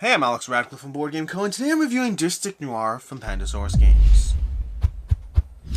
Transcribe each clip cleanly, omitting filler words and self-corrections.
Hey, I'm Alex Radcliffe from Board Game Co, and today I'm reviewing District Noir from Pandasaurus Games.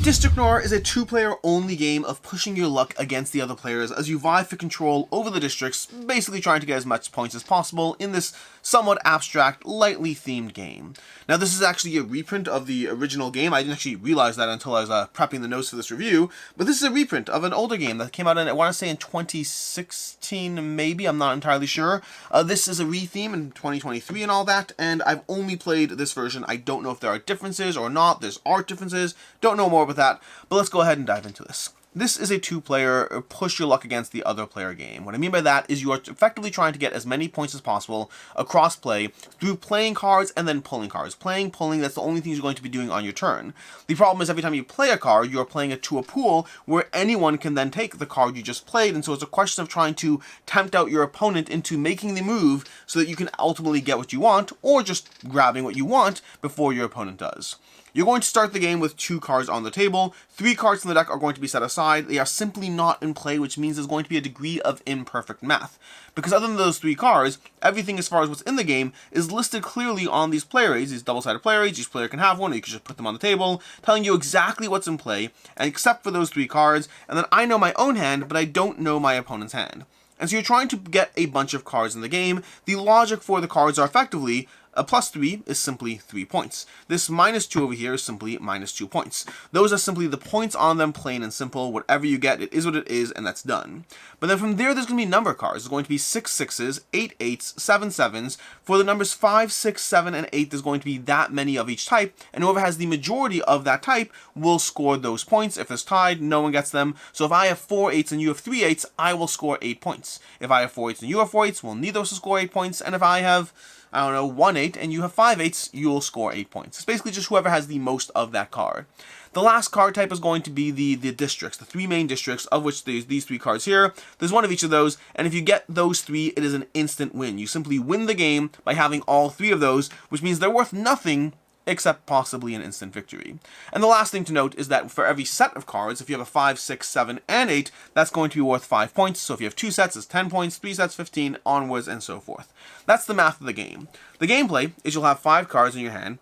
District Noir is a two-player only game of pushing your luck against the other players as you vie for control over the districts, basically trying to get as much points as possible in this somewhat abstract, lightly themed game. Now, this is actually a reprint of the original game. I didn't actually realize that until I was prepping the notes for this review, but this is a reprint of an older game that came out in, I want to say in 2016, maybe, I'm not entirely sure. This is a retheme in 2023 and all that, and I've only played this version. I don't know if there are differences or not. There's art differences. Don't know more about that, but let's go ahead and dive into this. This is a two-player push your luck against the other player game. What I mean by that is you are effectively trying to get as many points as possible across play through playing cards and then pulling cards. Playing, pulling, that's the only things you're going to be doing on your turn. The problem is every time you play a card, you're playing it to a pool where anyone can then take the card you just played, and so it's a question of trying to tempt out your opponent into making the move so that you can ultimately get what you want, or just grabbing what you want before your opponent does. You're going to start the game with 2 cards on the table. 3 cards in the deck are going to be set aside. They are simply not in play, which means there's going to be a degree of imperfect math. Because other than those 3 cards, everything as far as what's in the game is listed clearly on these player aids, these double-sided player aids. Each player can have one, or you can just put them on the table, telling you exactly what's in play, and except for those 3 cards, and then I know my own hand, but I don't know my opponent's hand. And so you're trying to get a bunch of cards in the game. The logic for the cards are effectively a +3 is simply 3 points. This -2 over here is simply -2 points. Those are simply the points on them, plain and simple. Whatever you get, it is what it is, and that's done. But then from there's going to be number cards. There's going to be 6 sixes, 8 eights, 7 sevens. For the numbers 5, 6, 7, and 8, there's going to be that many of each type, and whoever has the majority of that type will score those points. If it's tied, no one gets them. So if I have 4 eights and you have 3 eights, I will score 8 points. If I have 4 eights and you have 4 eights, well, neither of us will score 8 points. And if I have 1 8 and you have 5 eights, you'll score 8 points. It's basically just whoever has the most of that card. The last card type is going to be the districts, the 3 main districts, of which there's these 3 cards here. There's one of each of those, and if you get those 3, it is an instant win. You simply win the game by having all 3 of those, which means they're worth nothing except possibly an instant victory. And the last thing to note is that for every set of cards, if you have a 5, 6, 7, and 8, that's going to be worth 5 points. So if you have 2 sets, it's 10 points, 3 sets, 15, onwards, and so forth. That's the math of the game. The gameplay is you'll have 5 cards in your hand,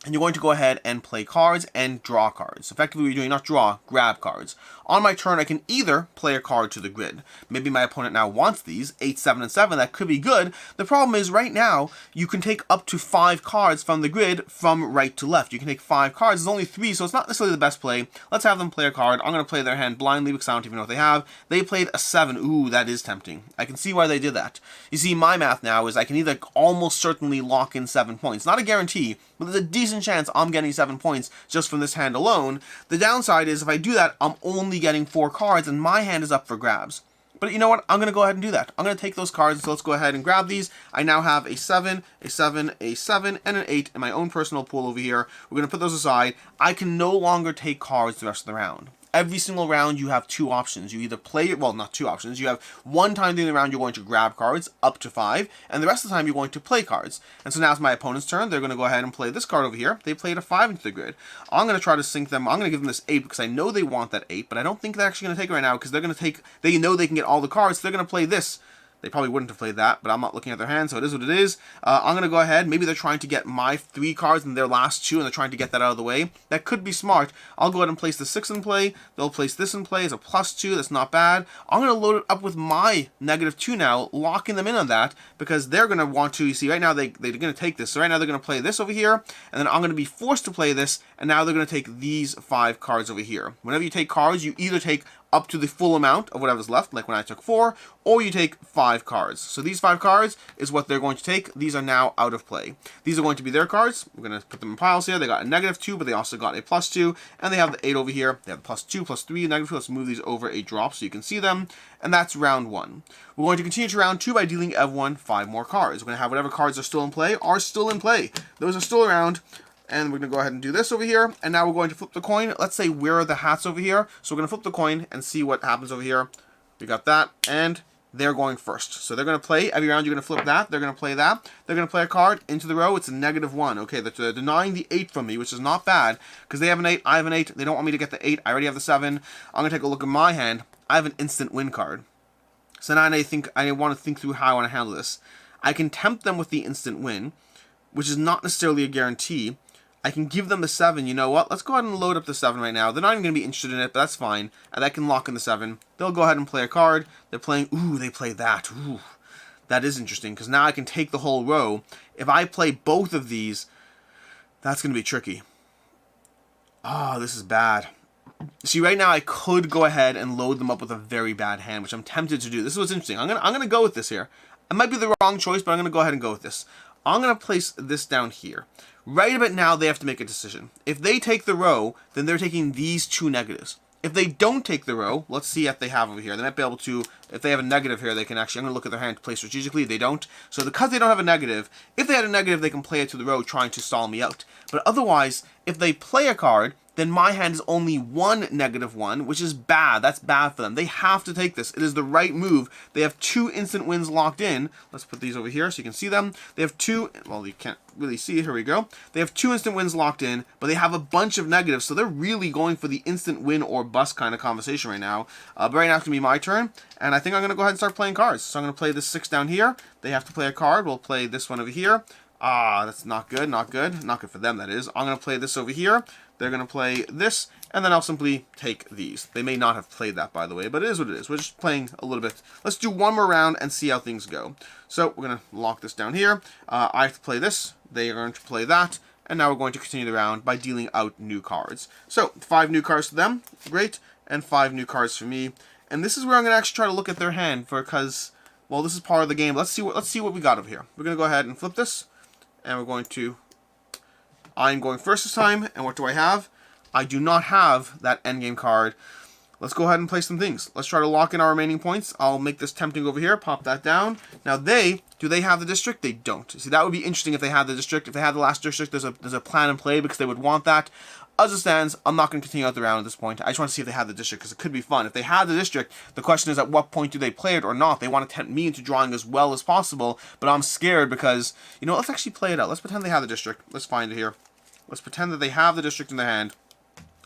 and you're going to go ahead and play cards and draw cards. Effectively, what you're doing, not draw, grab cards. On my turn, I can either play a card to the grid. Maybe my opponent now wants these, 8, 7, and 7. That could be good. The problem is, right now, you can take up to 5 cards from the grid from right to left. You can take 5 cards. There's only 3, so it's not necessarily the best play. Let's have them play a card. I'm going to play their hand blindly because I don't even know what they have. They played a 7. Ooh, that is tempting. I can see why they did that. You see, my math now is I can either almost certainly lock in 7 points. Not a guarantee, but there's a decent chance I'm getting 7 points just from this hand alone. The downside is if I do that, I'm only getting 4 cards and my hand is up for grabs. But you know what? I'm going to go ahead and do that. I'm going to take those cards, so let's go ahead and grab these. I now have a 7, a 7, a 7, and an 8 in my own personal pool over here. We're going to put those aside. I can no longer take cards the rest of the round. Every single round you have 2 options. You either play, well, not 2 options. You have 1 time during the round you're going to grab cards, up to 5, and the rest of the time you're going to play cards. And so now it's my opponent's turn. They're going to go ahead and play this card over here. They played a 5 into the grid. I'm going to try to sink them. I'm going to give them this 8 because I know they want that 8, but I don't think they're actually going to take it right now because they're going to take, they know they can get all the cards, so they're going to play this. They probably wouldn't have played that, but I'm not looking at their hand, so it is what it is. I'm going to go ahead. Maybe they're trying to get my 3 cards in their last 2, and they're trying to get that out of the way. That could be smart. I'll go ahead and place the 6 in play. They'll place this in play as a +2. That's not bad. I'm going to load it up with my -2 now, locking them in on that, because they're going to want to, you see, right now they're going to take this. So right now they're going to play this over here, and then I'm going to be forced to play this, and now they're going to take these 5 cards over here. Whenever you take cards, you either take up to the full amount of whatever's left, like when I took 4, or you take 5 cards. So these 5 cards is what they're going to take. These are now out of play. These are going to be their cards. We're going to put them in piles here. They got a -2, but they also got a +2, and they have the 8 over here. They have +2, +3, -2. Let's move these over a drop so you can see them, and that's round 1. We're going to continue to round 2 by dealing everyone 5 more cards. We're going to have whatever cards are still in play are still in play. Those are still around. And we're going to go ahead and do this over here. And now we're going to flip the coin. Let's say where are the hats over here. So we're going to flip the coin and see what happens over here. We got that. And they're going first. So they're going to play. Every round you're going to flip that. They're going to play that. They're going to play a card into the row. It's a -1. Okay, they're denying the 8 from me, which is not bad. Because they have an 8. I have an 8. They don't want me to get the 8. I already have the 7. I'm going to take a look at my hand. I have an instant win card. So now I want to think through how I want to handle this. I can tempt them with the instant win, which is not necessarily a guarantee. I can give them the 7. You know what? Let's go ahead and load up the 7 right now. They're not even going to be interested in it, but that's fine. And I can lock in the 7. They'll go ahead and play a card. They're playing... Ooh, they play that. Ooh, that is interesting, because now I can take the whole row. If I play both of these, that's going to be tricky. Ah, this is bad. See, right now I could go ahead and load them up with a very bad hand, which I'm tempted to do. This is what's interesting. I'm gonna go with this here. It might be the wrong choice, but I'm gonna go ahead and go with this. I'm gonna place this down here. Right about now, they have to make a decision. If they take the row, then they're taking these 2 negatives. If they don't take the row, let's see if they have over here. They might be able to, if they have a negative here, they can actually, I'm going to look at their hand to play strategically. They don't. So because they don't have a negative, if they had a negative, they can play it to the row trying to stall me out. But otherwise, if they play a card, then my hand is only 1 -1, which is bad. That's bad for them. They have to take this. It is the right move. They have 2 instant wins locked in. Let's put these over here so you can see them. They have 2, well, you can't really see it. Here we go. They have 2 instant wins locked in, but they have a bunch of negatives, so they're really going for the instant win or bust kind of conversation right now. But right now it's going to be my turn, and I think I'm going to go ahead and start playing cards. So I'm going to play this 6 down here. They have to play a card. We'll play this one over here. Ah, that's not good, not good. Not good for them, that is. I'm going to play this over here. They're going to play this, and then I'll simply take these. They may not have played that, by the way, but it is what it is. We're just playing a little bit. Let's do one more round and see how things go. So we're going to lock this down here. I have to play this. They are going to play that. And now we're going to continue the round by dealing out new cards. So 5 new cards to them. Great. And 5 new cards for me. And this is where I'm going to actually try to look at their hand because, well, this is part of the game. Let's see what we got over here. We're going to go ahead and flip this. And we're going to... I'm going first this time, and what do I have? I do not have that endgame card. Let's go ahead and play some things. Let's try to lock in our remaining points. I'll make this tempting over here, pop that down. Now do they have the district? They don't. See, that would be interesting if they had the district. If they had the last district, there's a plan in play because they would want that. As it stands, I'm not going to continue out the round at this point. I just want to see if they have the district because it could be fun. If they have the district, the question is at what point do they play it or not? They want to tempt me into drawing as well as possible, but I'm scared because, you know, let's actually play it out. Let's pretend they have the district. Let's find it here. Let's pretend that they have the district in their hand,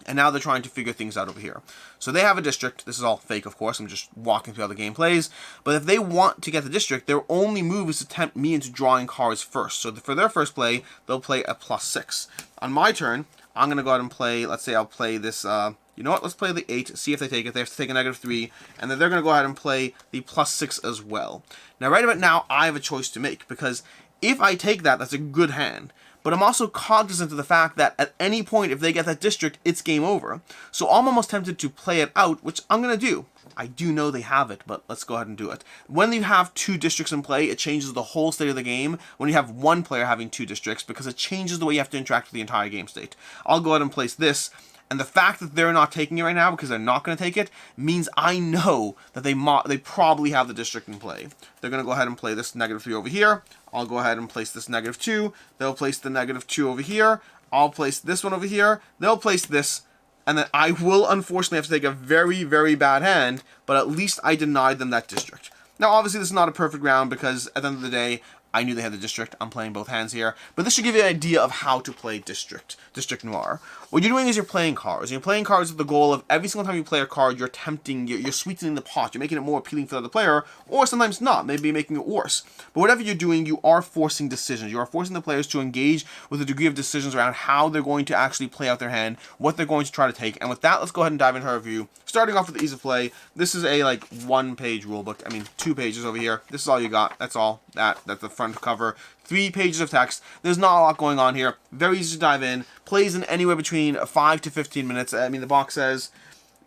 and now they're trying to figure things out over here. So they have a district. This is all fake, of course. I'm just walking through how the game plays. But if they want to get the district, their only move is to tempt me into drawing cards first. So for their first play, they'll play a +6. On my turn, I'm going to go ahead and play, let's say I'll play this, you know what, let's play the 8, see if they take it. They have to take a -3, and then they're going to go ahead and play the +6 as well. Now, right about now, I have a choice to make, because if I take that, that's a good hand. But I'm also cognizant of the fact that at any point, if they get that district, it's game over. So I'm almost tempted to play it out, which I'm going to do. I do know they have it, but let's go ahead and do it. When you have 2 districts in play, it changes the whole state of the game when you have one player having 2 districts because it changes the way you have to interact with the entire game state. I'll go ahead and place this. And the fact that they're not taking it right now because they're not going to take it means I know that they probably have the district in play. They're going to go ahead and play this -3 over here. I'll go ahead and place this -2. They'll place the -2 over here. I'll place this one over here. They'll place this. And then I will unfortunately have to take a very, very bad hand, but at least I denied them that district. Now, obviously, this is not a perfect round because at the end of the day, I knew they had the district. I'm playing both hands here. But this should give you an idea of how to play District Noir. What you're doing is you're playing cards. You're playing cards with the goal of every single time you play a card, you're tempting, you're sweetening the pot. You're making it more appealing for the other player, or sometimes not. Maybe making it worse. But whatever you're doing, you are forcing decisions. You are forcing the players to engage with a degree of decisions around how they're going to actually play out their hand, what they're going to try to take. And with that, let's go ahead and dive into our review. Starting off with the ease of play. This is a, 1-page rulebook. I mean, 2 pages over here. This is all you got. That's all. That's the front cover. 3 pages of text. There's not a lot going on here. Very easy to dive in. Plays in anywhere between 5 to 15 minutes. I mean, the box says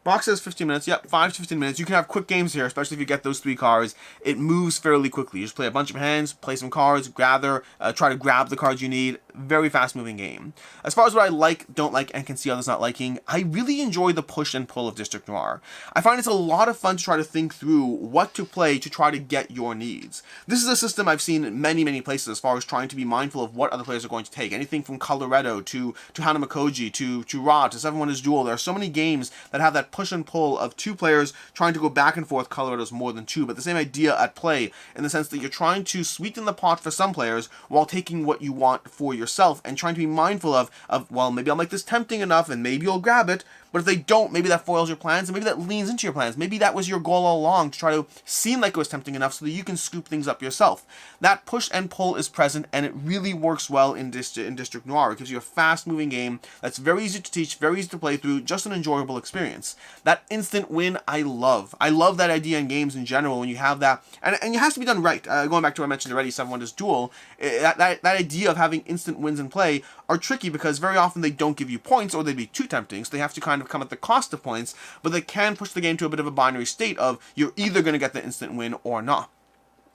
15 minutes. Yep, 5 to 15 minutes. You can have quick games here, especially if you get those 3 cards. It moves fairly quickly. You just play a bunch of hands, play some cards, try to grab the cards you need. Very fast-moving game. As far as what I like, don't like, and can see others not liking, I really enjoy the push and pull of District Noir. I find it's a lot of fun to try to think through what to play to try to get your needs. This is a system I've seen in many, many places as far as trying to be mindful of what other players are going to take. Anything from Coloretto to Hanamakoji to Ra to 7 Wonders Duel. There are so many games that have that push and pull of 2 players trying to go back and forth. Coloretto's more than 2, but the same idea at play in the sense that you're trying to sweeten the pot for some players while taking what you want for yourself. yourself and trying to be mindful of, well, maybe I'll make this tempting enough and maybe you'll grab it, but if they don't, maybe that foils your plans and maybe that leans into your plans. Maybe that was your goal all along, to try to seem like it was tempting enough so that you can scoop things up yourself. That push and pull is present, and it really works well in District Noir. It gives you a fast-moving game that's very easy to teach, very easy to play through, just an enjoyable experience. That instant win, I love. I love that idea in games in general when you have that, and it has to be done right. Going back to what I mentioned already, Seven Wonders Duel, that idea of having instant wins in play are tricky because very often they don't give you points, or they'd be too tempting, so they have to kind of come at the cost of points, but they can push the game to a bit of a binary state of you're either going to get the instant win or not.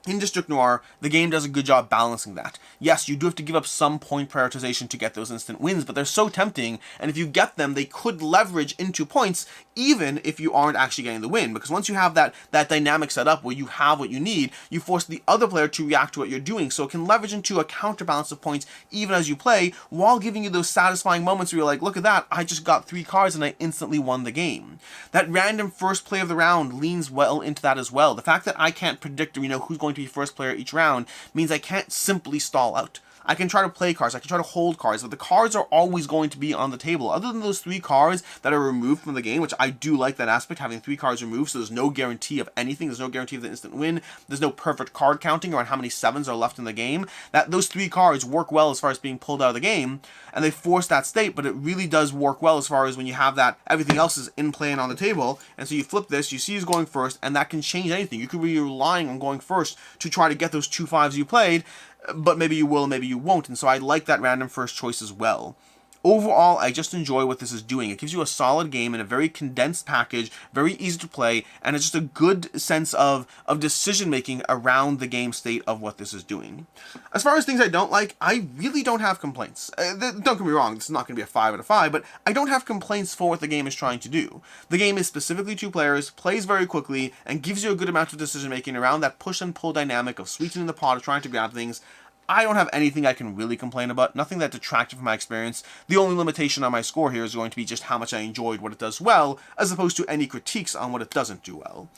In District Noir, the game does a good job balancing that. Yes, you do have to give up some point prioritization to get those instant wins, but they're so tempting, and if you get them, they could leverage into points, even if you aren't actually getting the win, because once you have that dynamic set up where you have what you need, you force the other player to react to what you're doing, so it can leverage into a counterbalance of points even as you play, while giving you those satisfying moments where you're like, look at that, I just got 3 cards and I instantly won the game. That random first play of the round leans well into that as well. The fact that I can't predict, who's going to be first player each round means I can't simply stall out. I can try to play cards, I can try to hold cards, but the cards are always going to be on the table. Other than those 3 cards that are removed from the game, which I do like that aspect, having 3 cards removed, so there's no guarantee of anything, there's no guarantee of the instant win, there's no perfect card counting around how many 7s are left in the game. Those 3 cards work well as far as being pulled out of the game, and they force that state, but it really does work well as far as when you have that, everything else is in play and on the table, and so you flip this, you see who's going first, and that can change anything. You could be relying on going first to try to get those 2 5s you played, but maybe you will, maybe you won't, and so I like that random first choice as well. Overall, I just enjoy what this is doing. It gives you a solid game in a very condensed package, very easy to play, and it's just a good sense of decision-making around the game state of what this is doing. As far as things I don't like, I really don't have complaints. Don't get me wrong, this is not going to be a 5 out of 5, but I don't have complaints for what the game is trying to do. The game is specifically 2 players, plays very quickly, and gives you a good amount of decision-making around that push and pull dynamic of sweetening the pot, of trying to grab things. I don't have anything I can really complain about, nothing that detracted from my experience. The only limitation on my score here is going to be just how much I enjoyed what it does well, as opposed to any critiques on what it doesn't do well.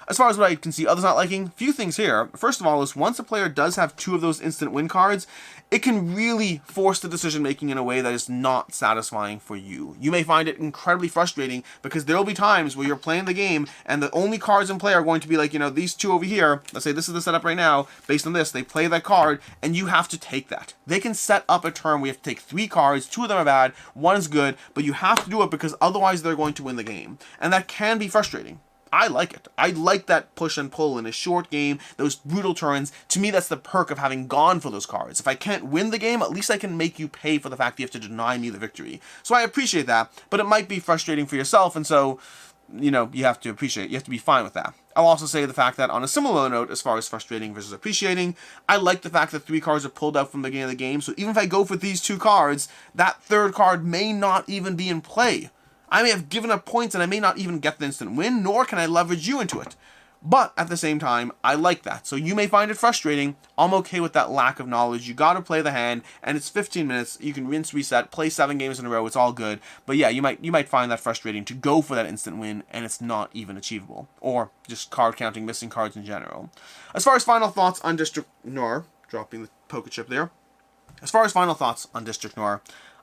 As far as what I can see others not liking, few things here. First of all is once a player does have 2 of those instant win cards, it can really force the decision making in a way that is not satisfying for you. You may find it incredibly frustrating because there will be times where you're playing the game and the only cards in play are going to be like, these 2 over here, let's say this is the setup right now, based on this, they play that card and you have to take that. They can set up a turn where you have to take 3 cards, 2 of them are bad, 1 is good, but you have to do it because otherwise they're going to win the game. And that can be frustrating. I like it. I like that push and pull in a short game, those brutal turns. To me, that's the perk of having gone for those cards. If I can't win the game, at least I can make you pay for the fact that you have to deny me the victory. So I appreciate that, but it might be frustrating for yourself, and so, you have to appreciate it. You have to be fine with that. I'll also say the fact that on a similar note, as far as frustrating versus appreciating, I like the fact that 3 cards are pulled out from the beginning of the game, so even if I go for these 2 cards, that 3rd card may not even be in play. I may have given up points and I may not even get the instant win, nor can I leverage you into it. But at the same time, I like that. So you may find it frustrating. I'm okay with that lack of knowledge. You gotta play the hand, and it's 15 minutes. You can rinse, reset, play 7 games in a row. It's all good. But yeah, you might find that frustrating to go for that instant win, and it's not even achievable. Or just card counting, missing cards in general. As far as final thoughts on District Noir, dropping the poker chip there. As far as final thoughts on District Noir,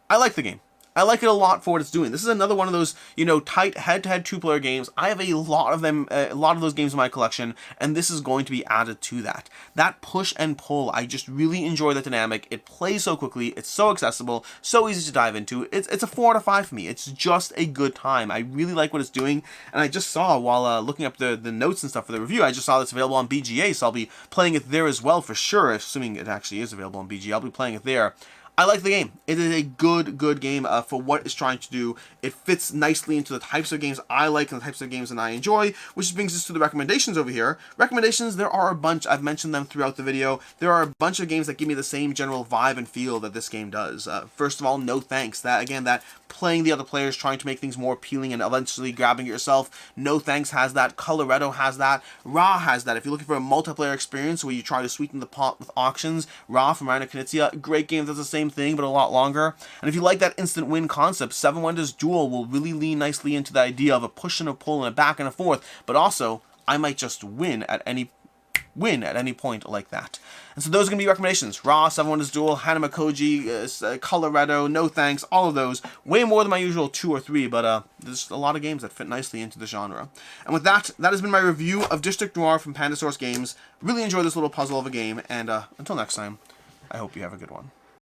I like the game. I like it a lot for what it's doing. This is another one of those, tight head-to-head 2-player games. I have a lot of those games in my collection, and this is going to be added to that. That push and pull, I just really enjoy the dynamic. It plays so quickly, it's so accessible, so easy to dive into. It's a 4 out of 5 for me. It's just a good time. I really like what it's doing, and I just saw, while looking up the notes and stuff for the review, I just saw that it's available on BGA, so I'll be playing it there as well for sure, assuming it actually is available on BGA. I'll be playing it there. I like the game. It is a good game for what it's trying to do. It fits nicely into the types of games I like and the types of games that I enjoy, which brings us to the recommendations over here. Recommendations, there are a bunch. I've mentioned them throughout the video. There are a bunch of games that give me the same general vibe and feel that this game does. First of all, No Thanks. That playing the other players, trying to make things more appealing and eventually grabbing it yourself. No Thanks has that. Coloretto has that. Ra has that. If you're looking for a multiplayer experience where you try to sweeten the pot with auctions, Ra from Reiner Knizia, great game, does the same thing, but a lot longer. And if you like that instant win concept, Seven Wonders Duel will really lean nicely into the idea of a push and a pull and a back and a forth, but also, I might just win at any win at any point like that. And so those are going to be recommendations. Ross, Everyone is Duel, Hanamakoji, Colorado, No Thanks, all of those. Way more than my usual 2 or 3, but there's a lot of games that fit nicely into the genre. And with that, that has been my review of District Noir from Pandasaurus Games. Really enjoyed this little puzzle of a game, and until next time, I hope you have a good one.